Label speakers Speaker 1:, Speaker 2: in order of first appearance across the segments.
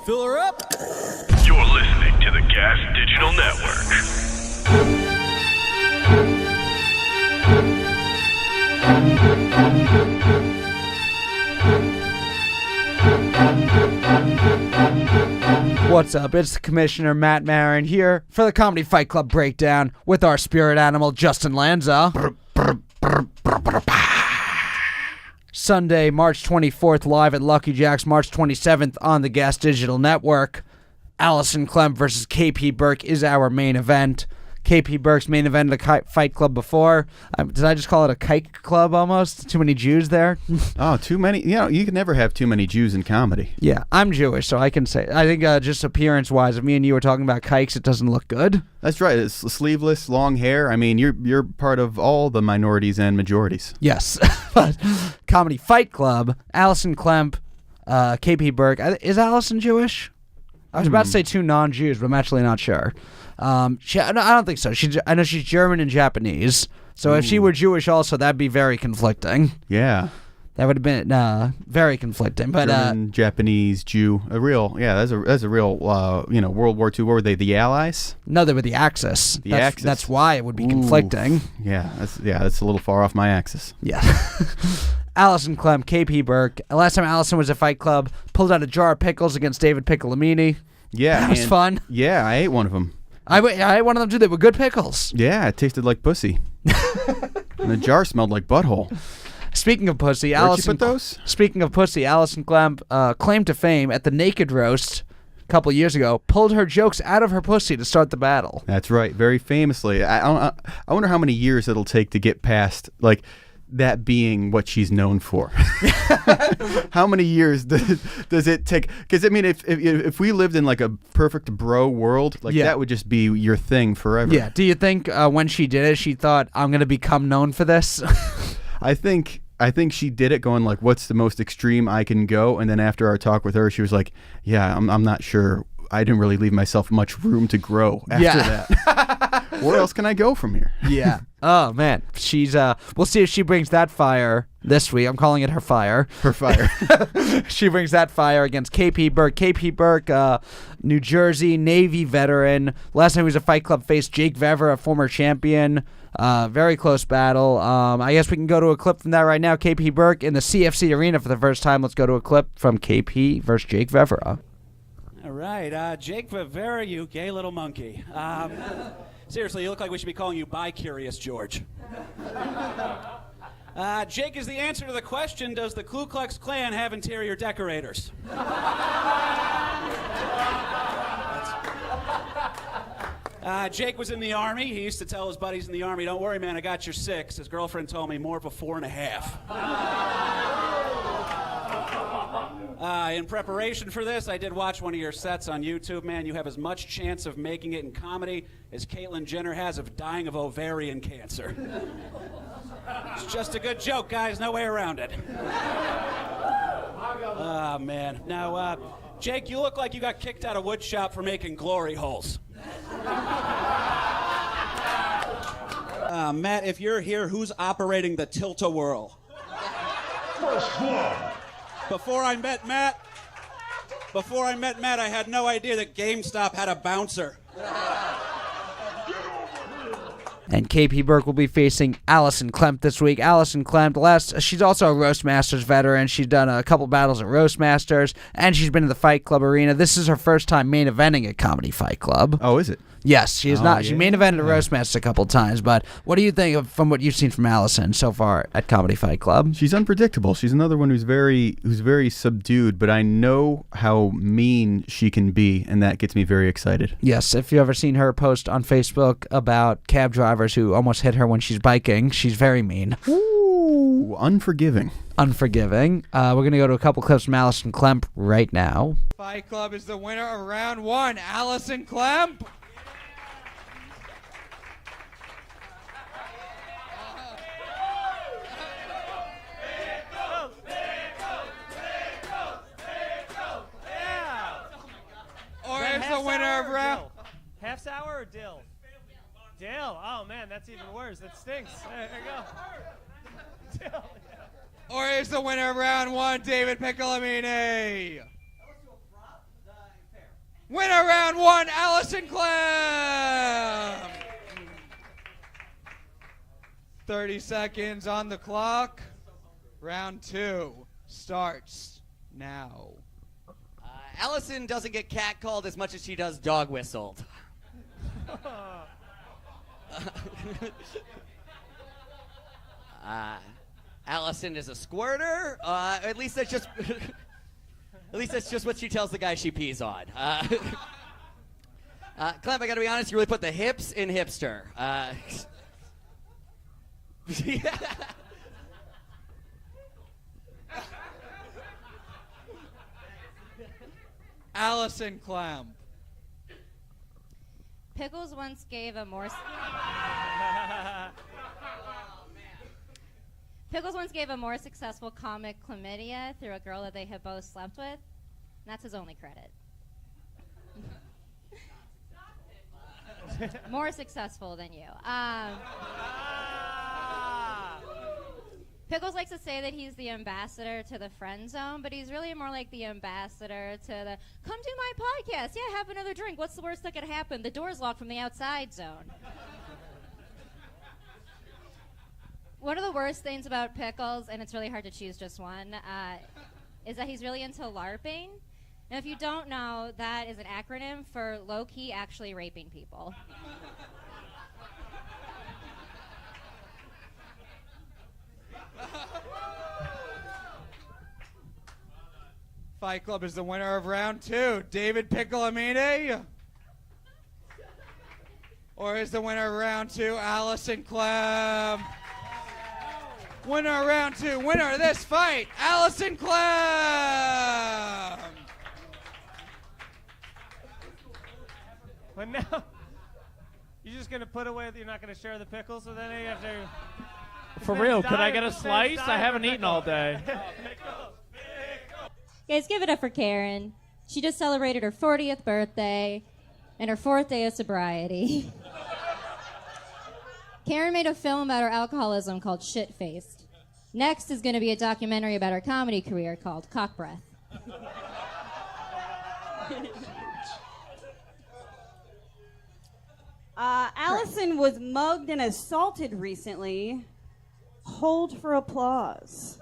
Speaker 1: Fill her up.
Speaker 2: You're listening to the Gas Digital Network.
Speaker 1: What's up? It's the Commissioner Matt Maran here for the Comedy Fight Club breakdown with our spirit animal Justin Lanza. Sunday, March 24th, live at Lucky Jack's, March 27th on the Gas Digital Network. Alison Klemp versus KP Burke is our main event. KP Burke's main event at a fight club before. Did I just call it a kike club almost? Too many Jews there?
Speaker 3: Oh, too many. You know, you can never have too many Jews in comedy.
Speaker 1: Yeah, I'm Jewish, so I can say. I think just appearance-wise, if me and you were talking about kikes, it doesn't look good.
Speaker 3: That's right. It's sleeveless, long hair. I mean, you're part of all the minorities and majorities.
Speaker 1: Yes. But Comedy Fight Club, Alison Klemp, KP Burke. Is Alison Jewish? I was about to say two non-Jews, but I'm actually not sure. I don't think so. I know she's German and Japanese. So if she were Jewish also, that'd be very conflicting.
Speaker 3: Yeah.
Speaker 1: That would have been very conflicting. But
Speaker 3: German, Japanese, Jew, that's a real World War II. What were they? The Allies?
Speaker 1: No, they were the Axis.
Speaker 3: Axis.
Speaker 1: That's why it would be conflicting.
Speaker 3: Yeah, that's a little far off my axis.
Speaker 1: Yeah. Alison Klemp, KP Burke. Last time Alison was at Fight Club, pulled out a jar of pickles against David Piccolomini.
Speaker 3: Yeah,
Speaker 1: that was fun.
Speaker 3: Yeah, I ate one of them.
Speaker 1: I ate one of them too. They were good pickles.
Speaker 3: Yeah, it tasted like pussy. And the jar smelled like butthole.
Speaker 1: Speaking of pussy,
Speaker 3: Where'd you put those?
Speaker 1: Speaking of pussy, Alison Klemp, claim to fame at the Naked Roast a couple years ago, pulled her jokes out of her pussy to start the battle.
Speaker 3: That's right, very famously. I wonder how many years it'll take to get past that being what she's known for. How many years does it take? Because I mean, if we lived in like a perfect bro world, that would just be your thing forever.
Speaker 1: Yeah. Do you think when she did it, she thought, I'm going to become known for this?
Speaker 3: I think she did it going like, what's the most extreme I can go? And then after our talk with her, she was like, yeah, I'm not sure. I didn't really leave myself much room to grow after that. Where else can I go from here?
Speaker 1: Yeah. Oh, man. She's, we'll see if she brings that fire this week. I'm calling it her fire.
Speaker 3: Her fire.
Speaker 1: She brings that fire against KP Burke. KP Burke, New Jersey Navy veteran. Last time he was a Fight Club faced Jake Vever, a former champion. Very close battle. I guess we can go to a clip from that right now. KP Burke in the CFC arena for the first time. Let's go to a clip from KP versus Jake Vever.
Speaker 4: All right, Jake Vivera, you gay little monkey. Seriously, you look like we should be calling you bi-curious, George. Jake is the answer to the question, does the Ku Klux Klan have interior decorators? Jake was in the Army. He used to tell his buddies in the Army, don't worry, man, I got your 6. His girlfriend told me more of a 4.5. In preparation for this, I did watch one of your sets on YouTube. Man, you have as much chance of making it in comedy as Caitlyn Jenner has of dying of ovarian cancer. It's just a good joke, guys. No way around it. Oh, man. Now, Jake, you look like you got kicked out of wood shop for making glory holes. Matt, if you're here, who's operating the tilt-a-whirl?
Speaker 2: First blood.
Speaker 4: Before I met Matt, I had no idea that GameStop had a bouncer.
Speaker 1: And KP Burke will be facing Alison Klemp this week. Alison Klemp, she's also a Roastmasters veteran. She's done a couple battles at Roastmasters, and she's been in the Fight Club arena. This is her first time main eventing at Comedy Fight Club.
Speaker 3: Oh, is it?
Speaker 1: Yes, she is not.
Speaker 3: Yeah.
Speaker 1: She main evented at Roastmasters a couple times, but what do you think from what you've seen from Alison so far at Comedy Fight Club?
Speaker 3: She's unpredictable. She's another one who's very subdued, but I know how mean she can be, and that gets me very excited.
Speaker 1: Yes, if you've ever seen her post on Facebook about cab drivers who almost hit her when she's biking, she's very mean.
Speaker 3: Ooh, unforgiving.
Speaker 1: We're going to go to a couple clips from Alison Klemp right now.
Speaker 5: Fight Club is the winner of round 1, Alison Klemp. The winner of round.
Speaker 6: Half sour or dill? Dill. Oh man, that's even worse. That stinks. There you go. Dill.
Speaker 5: Or is the winner of round 1, David Piccolomini? Winner round 1, Alison Klemp. 30 seconds on the clock. Round 2 starts now.
Speaker 7: Alison doesn't get catcalled as much as she does dog whistled. Alison is a squirter. At least that's just what she tells the guy she pees on. Clem, I gotta be honest, you really put the hips in hipster. Yeah.
Speaker 5: Alison Klemp.
Speaker 8: Pickles once gave a more successful comic chlamydia through a girl that they had both slept with. And that's his only credit. More successful than you. Pickles likes to say that he's the ambassador to the friend zone, but he's really more like the ambassador to the come do my podcast. Yeah, have another drink. What's the worst that could happen? The door's locked from the outside zone. One of the worst things about Pickles, and it's really hard to choose just one, is that he's really into LARPing. Now, if you don't know, that is an acronym for low-key actually raping people.
Speaker 5: Fight Club is the winner of round 2. David Piccolamini? Or is the winner of round 2 Alison Klemp? Winner of round 2, winner of this fight, Alison Klemp!
Speaker 6: But now, you're just going to put away, you're not going to share the pickles with any after...
Speaker 9: For real, could I get a slice? I haven't eaten all day.
Speaker 8: Guys, give it up for Karen. She just celebrated her 40th birthday and her 4th day of sobriety. Karen made a film about her alcoholism called Shit-Faced. Next is going to be a documentary about her comedy career called Cock Breath.
Speaker 10: Alison was mugged and assaulted recently. Hold for applause.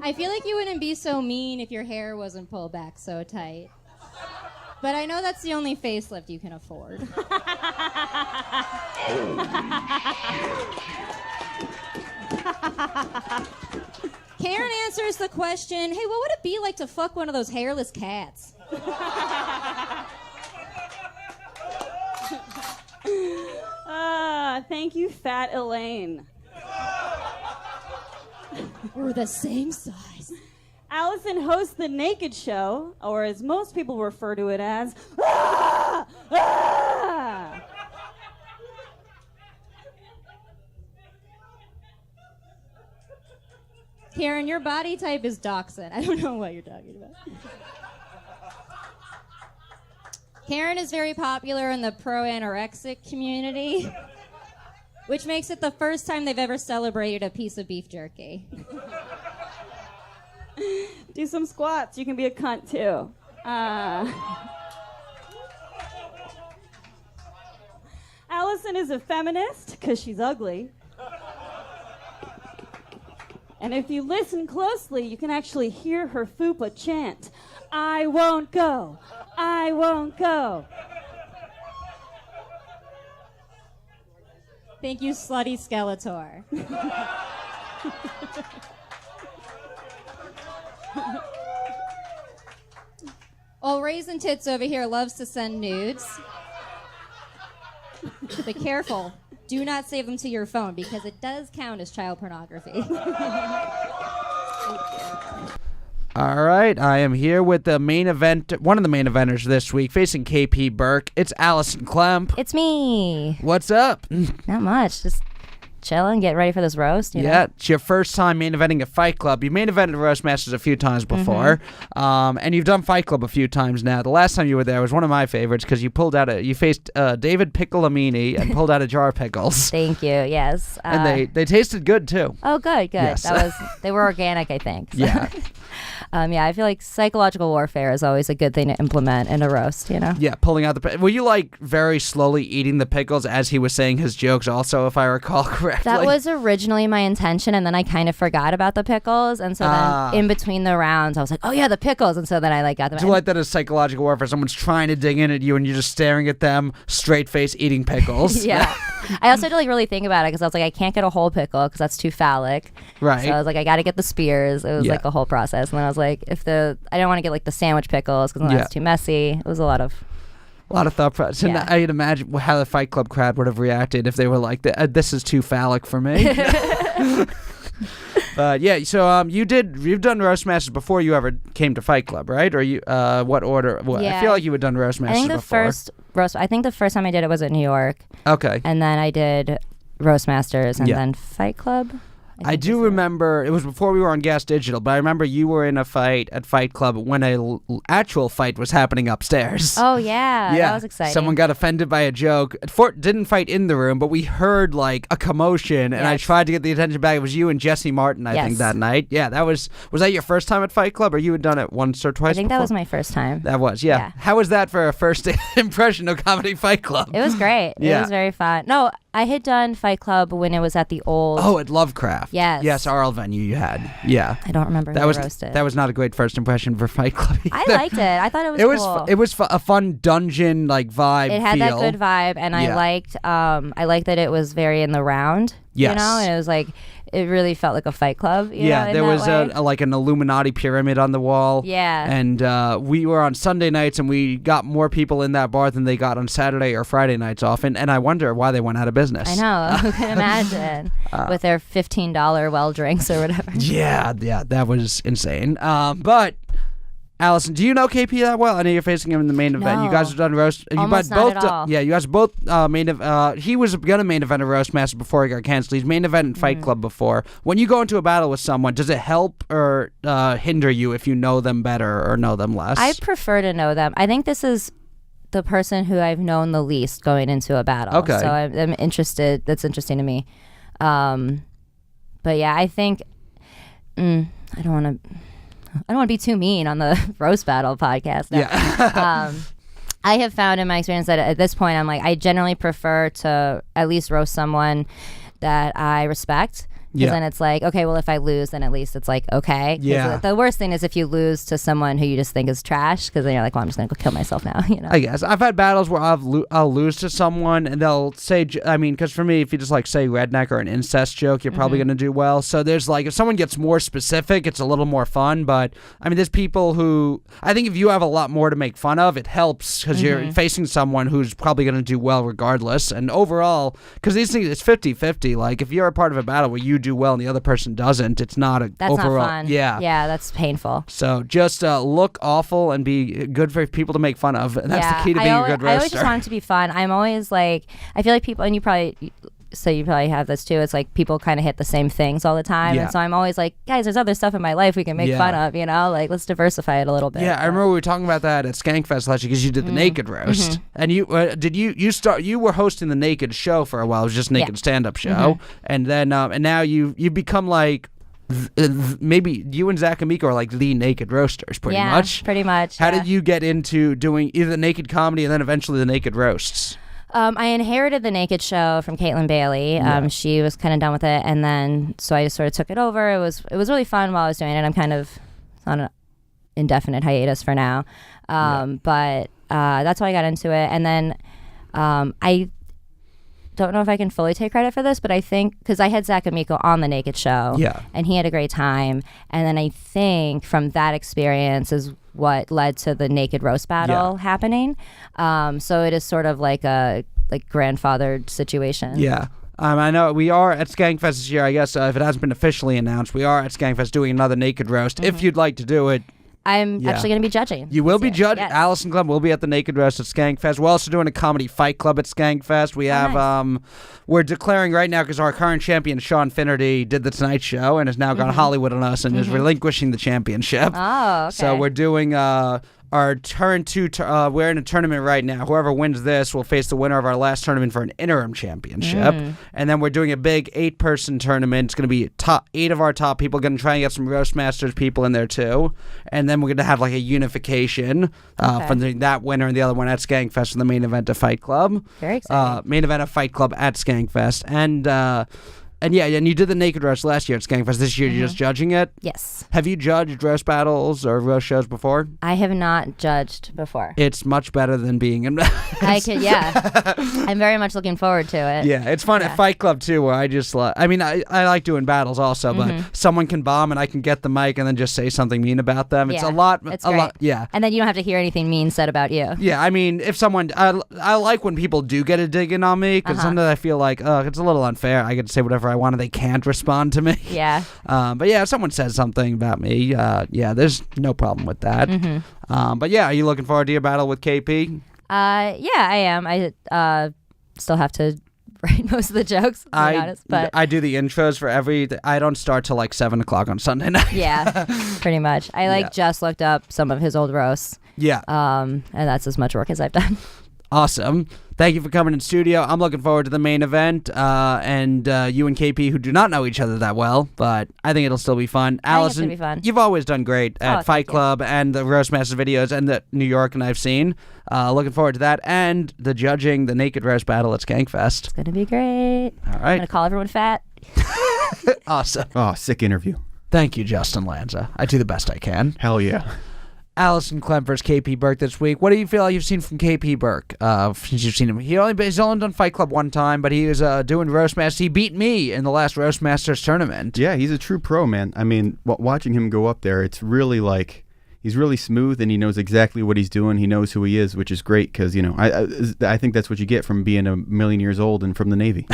Speaker 8: I feel like you wouldn't be so mean if your hair wasn't pulled back so tight. But I know that's the only facelift you can afford. Karen answers the question, hey, what would it be like to fuck one of those hairless cats?
Speaker 10: Thank you, Fat Elaine.
Speaker 8: We're the same size.
Speaker 10: Alison hosts The Naked Show, or as most people refer to it as,
Speaker 8: Karen, your body type is dachshund. I don't know what you're talking about. Karen is very popular in the pro-anorexic community, which makes it the first time they've ever celebrated a piece of beef jerky.
Speaker 10: Do some squats. You can be a cunt, too. Alison is a feminist because she's ugly. And if you listen closely, you can actually hear her fupa chant, I won't go, I won't go.
Speaker 8: Thank you, slutty Skeletor. Old Raisin Tits over here loves to send nudes. But careful. Do not save them to your phone because it does count as child pornography.
Speaker 1: All right, I am here with the main event, one of the main eventers this week, facing KP Burke. It's Alison Klemp.
Speaker 11: It's me.
Speaker 1: What's up?
Speaker 11: Not much. Just chilling, getting ready for this roast. You know?
Speaker 1: Yeah, it's your first time main eventing a Fight Club. You've main evented Roastmasters a few times before, and you've done Fight Club a few times now. The last time you were there was one of my favorites because you faced David Pickleamini and pulled out a jar of pickles.
Speaker 11: Thank you. Yes.
Speaker 1: And they tasted good too.
Speaker 11: Oh, good.
Speaker 1: Yes.
Speaker 11: They were organic, I think. So.
Speaker 1: Yeah.
Speaker 11: Yeah, I feel like psychological warfare is always a good thing to implement in a roast, you know?
Speaker 1: Yeah, pulling out the... Were you, like, very slowly eating the pickles as he was saying his jokes also, if I recall correctly?
Speaker 11: That was originally my intention, and then I kind of forgot about the pickles, and so then in between the rounds, I was like, oh, yeah, the pickles, and so then I, like, got them.
Speaker 1: Do you like that as psychological warfare? Someone's trying to dig in at you, and you're just staring at them, straight face, eating pickles.
Speaker 11: Yeah. I also had to, like, really think about it, because I was like, I can't get a whole pickle, because that's too phallic.
Speaker 1: Right.
Speaker 11: So I was like, I got to get the spears. It was, like, a whole process. And then I was like, I don't want to get, like, the sandwich pickles, because that's too messy. It was a lot of
Speaker 1: thought process. And I'd imagine how the Fight Club crowd would have reacted if they were like, this is too phallic for me. But yeah, so you've done Roastmasters before you ever came to Fight Club, right? Or you what order? Well,
Speaker 11: yeah.
Speaker 1: I feel like you had done Roastmasters before.
Speaker 11: I think the first time I did it was in New York.
Speaker 1: Okay.
Speaker 11: And then I did Roastmasters and then Fight Club.
Speaker 1: I do remember, it was before we were on Gas Digital, but I remember you were in a fight at Fight Club when an actual fight was happening upstairs.
Speaker 11: Oh, yeah. That was exciting.
Speaker 1: Someone got offended by a joke. Didn't fight in the room, but we heard, like, a commotion, and I tried to get the attention back. It was you and Jesse Martin, I think, that night. Yeah, was that your first time at Fight Club, or you had done it once or twice
Speaker 11: I think
Speaker 1: before?
Speaker 11: that was my first time.
Speaker 1: That was, yeah. How was that for a first impression of Comedy Fight Club?
Speaker 11: It was great. It was very fun. No, I had done Fight Club when it was at the old...
Speaker 1: Oh, at Lovecraft.
Speaker 11: Yes.
Speaker 1: Yes, our old venue you had. Yeah.
Speaker 11: I don't remember who roasted.
Speaker 1: That was not a great first impression for Fight Club either.
Speaker 11: I liked it. I thought it was cool.
Speaker 1: It was a fun dungeon, like, vibe.
Speaker 11: It had that good vibe, and I liked that it was very in the round.
Speaker 1: Yes.
Speaker 11: You know, and it was like... It really felt like a Fight Club. You know,
Speaker 1: there was like an Illuminati pyramid on the wall.
Speaker 11: Yeah.
Speaker 1: And we were on Sunday nights, and we got more people in that bar than they got on Saturday or Friday nights often. And I wonder why they went out of business.
Speaker 11: I know. Who can imagine? With their $15 well drinks or whatever.
Speaker 1: Yeah, that was insane. But... Alison, do you know KP that well? I know you're facing him in the main event.
Speaker 11: No.
Speaker 1: You guys have done roast.
Speaker 11: Almost not at all.
Speaker 1: Yeah, you guys both he was gonna main event a Roastmaster before he got canceled. He's main event in Fight Club before. When you go into a battle with someone, does it help or hinder you if you know them better or know them less?
Speaker 11: I prefer to know them. I think this is the person who I've known the least going into a battle.
Speaker 1: Okay.
Speaker 11: So I'm interested. That's interesting to me. But yeah, I think I don't want to be too mean on the roast battle podcast. No. Yeah. I have found in my experience that at this point, I'm like, I generally prefer to at least roast someone that I respect. Because then it's like, okay, well, if I lose, then at least it's like, okay.
Speaker 1: Yeah.
Speaker 11: The worst thing is if you lose to someone who you just think is trash, because then you're like, well, I'm just going to go kill myself now. You know?
Speaker 1: I guess. I've had battles where I'll lose to someone, and they'll say, because for me, if you just like say redneck or an incest joke, you're probably going to do well. So there's like, if someone gets more specific, it's a little more fun. But I mean, there's people who, I think if you have a lot more to make fun of, it helps because you're facing someone who's probably going to do well regardless. And overall, because these things, it's 50-50. Like if you're a part of a battle where you do well and the other person doesn't, it's not a
Speaker 11: that's
Speaker 1: overall.
Speaker 11: Not fun. Yeah, that's painful.
Speaker 1: So just look awful and be good for people to make fun of, and that's the key to being a good roaster.
Speaker 11: I always just want it to be fun. I'm always like, I feel like people, and you probably have this too. It's like people kind of hit the same things all the time, and so I'm always like, guys, there's other stuff in my life we can make fun of. You know, like let's diversify it a little bit.
Speaker 1: Yeah, I remember we were talking about that at Skankfest last year because you did the naked roast, and you you were hosting the naked show for a while. It was just naked stand-up show, and then and now you become like. Maybe you and Zach Amico are like the naked roasters, pretty much.
Speaker 11: Pretty much.
Speaker 1: How did you get into doing either the naked comedy and then eventually the naked roasts?
Speaker 11: I inherited the naked show from Caitlin Bailey. She was kind of done with it, and then so I just sort of took it over. It was really fun while I was doing it. I'm kind of on an indefinite hiatus for now, but that's how I got into it. And then I don't know if I can fully take credit for this, but I think because I had Zach Amico on the naked show, and he had a great time. And then I think from that experience is what led to the naked roast battle happening. So it is sort of like a grandfathered situation.
Speaker 1: Yeah. I know we are at Skankfest this year. I guess if it hasn't been officially announced, we are at Skankfest doing another naked roast. If you'd like to do it,
Speaker 11: I'm
Speaker 1: Yeah.
Speaker 11: actually going to be judging.
Speaker 1: You will
Speaker 11: this
Speaker 1: be
Speaker 11: year.
Speaker 1: judged.
Speaker 11: Yes.
Speaker 1: Alison Klemp will be at the Naked Roast at Skankfest. We're also doing a comedy fight club at Skankfest. We have,
Speaker 11: nice.
Speaker 1: we're declaring right now because our current champion, Sean Finnerty, did the Tonight Show and has now gone Hollywood on us and is relinquishing the championship.
Speaker 11: Oh, okay.
Speaker 1: So we're doing our turn two. We're in a tournament right now. Whoever wins this will face the winner of our last tournament for an interim championship. And then we're doing a big 8-person tournament. It's going to be 8 of our top people. Going to try and get some Roastmasters people in there too. And then we're going to have like a unification from that winner and the other one at Skankfest in the main event of Fight Club.
Speaker 11: Very exciting.
Speaker 1: Main event of Fight Club at Skankfest. And yeah, and you did the Naked Roast last year at Skankfest. This year you're just judging it?
Speaker 11: Yes.
Speaker 1: Have you judged roast battles or roast shows before?
Speaker 11: I have not judged before.
Speaker 1: It's much better than being in.
Speaker 11: Yeah. I'm very much looking forward to it.
Speaker 1: Yeah, it's fun at Fight Club too, where I just I like doing battles also, but someone can bomb and I can get the mic and then just say something mean about them. It's a lot.
Speaker 11: It's
Speaker 1: a
Speaker 11: great.
Speaker 1: lot. Yeah.
Speaker 11: And then you don't have to hear anything mean said about you.
Speaker 1: Yeah, I mean, if someone, I like when people do get a dig in on me because sometimes I feel like, it's a little unfair. I get to say whatever I want and they can't respond to me.
Speaker 11: Yeah.
Speaker 1: But yeah, if someone says something about me, yeah, there's no problem with that. But yeah, are you looking forward to your battle with KP?
Speaker 11: Yeah, I am. I still have to write most of the jokes, to be honest. But
Speaker 1: I do the intros for I don't start till like 7 o'clock on Sunday night.
Speaker 11: yeah, pretty much. I just looked up some of his old roasts.
Speaker 1: Yeah.
Speaker 11: And that's as much work as I've done.
Speaker 1: Awesome. Thank you for coming in studio. I'm looking forward to the main event. And you and KP, who do not know each other that well, but I think it'll still be fun. Alison,
Speaker 11: it'll be fun.
Speaker 1: You've always done great at Fight
Speaker 11: thank you.
Speaker 1: Club and the Roastmasters videos and the New York, and I've seen. Looking forward to that and the judging the Naked Roast battle at Skankfest.
Speaker 11: It's gonna be great.
Speaker 1: All
Speaker 11: I'm
Speaker 1: right.
Speaker 11: gonna call everyone fat.
Speaker 1: Awesome.
Speaker 3: Oh, sick interview.
Speaker 1: Thank you, Justin Lanza. I do the best I can.
Speaker 3: Hell yeah.
Speaker 1: Alison Klemp versus KP Burke this week. What do you feel like you've seen from KP Burke since you've seen him? He's only done Fight Club one time, but he was doing Roastmasters. He beat me in the last Roastmasters tournament.
Speaker 3: Yeah, he's a true pro, man. I mean, watching him go up there, it's really like he's really smooth and he knows exactly what he's doing. He knows who he is, which is great because, you know, I think that's what you get from being a million years old and from the Navy.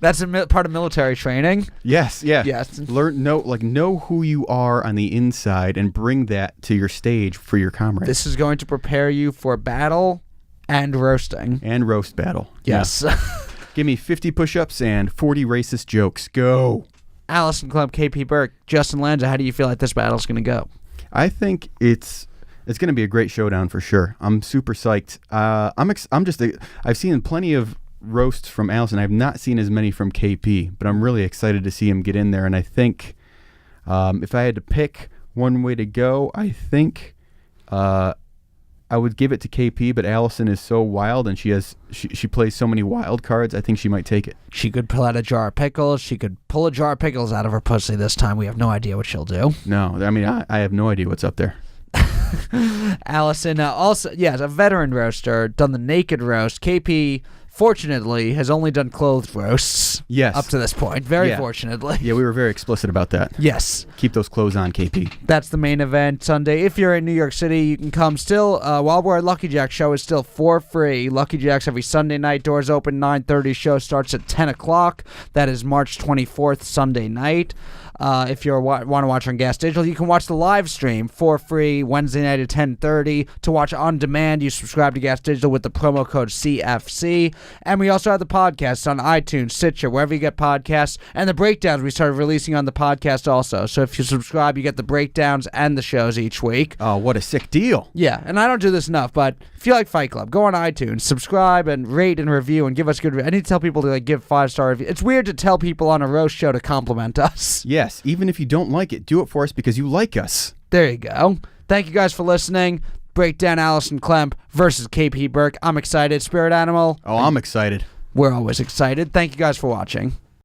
Speaker 1: That's part of military training.
Speaker 3: Yes, yeah.
Speaker 1: Yes.
Speaker 3: Know who you are on the inside and bring that to your stage for your comrades.
Speaker 1: This is going to prepare you for battle and roasting.
Speaker 3: And roast battle.
Speaker 1: Yes.
Speaker 3: Yeah. Give me 50 push-ups and 40 racist jokes. Go.
Speaker 1: Alison Klemp, KP Burke, Justin Lanza, how do you feel like this battle's going to go?
Speaker 3: I think it's going to be a great showdown for sure. I'm super psyched. I've seen plenty of roasts from Alison. I've not seen as many from KP, but I'm really excited to see him get in there. And I think if I had to pick one way to go, I think I would give it to KP, but Alison is so wild and she plays so many wild cards. I think she might take it.
Speaker 1: She could pull out a jar of pickles. She could pull a jar of pickles out of her pussy this time. We have no idea what she'll do.
Speaker 3: No, I mean, I have no idea what's up there.
Speaker 1: Alison, also, yes, a veteran roaster, done the Naked Roast. KP, fortunately, has only done clothed roasts.
Speaker 3: Yes.
Speaker 1: Up to this point. Very fortunately.
Speaker 3: Yeah, we were very explicit about that.
Speaker 1: Yes.
Speaker 3: Keep those clothes on, KP.
Speaker 1: That's the main event Sunday. If you're in New York City, you can come still. While we're at Lucky Jack, show is still for free. Lucky Jack's every Sunday night. Doors open 9:30. Show starts at 10 o'clock. That is March 24th, Sunday night. If you want to watch on Gas Digital, you can watch the live stream for free Wednesday night at 10:30. To watch on demand, you subscribe to Gas Digital with the promo code CFC. And we also have the podcasts on iTunes, Stitcher, wherever you get podcasts. And the breakdowns we started releasing on the podcast also. So if you subscribe, you get the breakdowns and the shows each week.
Speaker 3: Oh, what a sick deal.
Speaker 1: Yeah, and I don't do this enough, but if you like Fight Club, go on iTunes, subscribe, and rate and review, and give us good. I need to tell people to give 5-star reviews. It's weird to tell people on a roast show to compliment us.
Speaker 3: Yes, even if you don't like it, do it for us because you like us.
Speaker 1: There you go. Thank you guys for listening. Breakdown Alison Klemp versus KP Burke. I'm excited. Spirit Animal.
Speaker 3: Oh, I'm excited.
Speaker 1: We're always excited. Thank you guys for watching.